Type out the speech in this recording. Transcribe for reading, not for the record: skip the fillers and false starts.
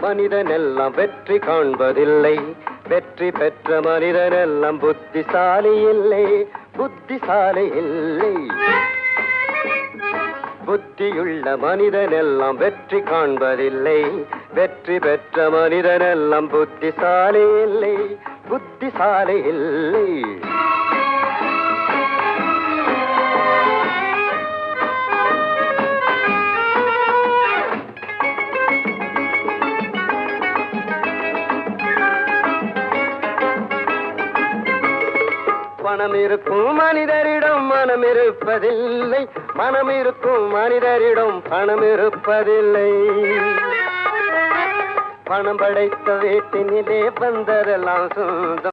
மனிதனெல்லாம் வெற்றி காண்பதில்லை. வெற்றி பெற்ற மனிதனெல்லாம் புத்திசாலி இல்லை, புத்திசாலி இல்லை. புத்தியுள்ள மனிதனெல்லாம் வெற்றி காண்பதில்லை. வெற்றி பெற்ற மனிதனெல்லாம் புத்திசாலி இல்லை, புத்திசாலி இல்லை. பணம் இருக்கும் மனிதரிடம் மனம் இருப்பதில்லை. மனம் இருக்கும் மனிதரிடம் பணம் இருப்பதில்லை. பணம் படைத்த வீட்டினிலே வந்ததெல்லாம் சொந்தம்.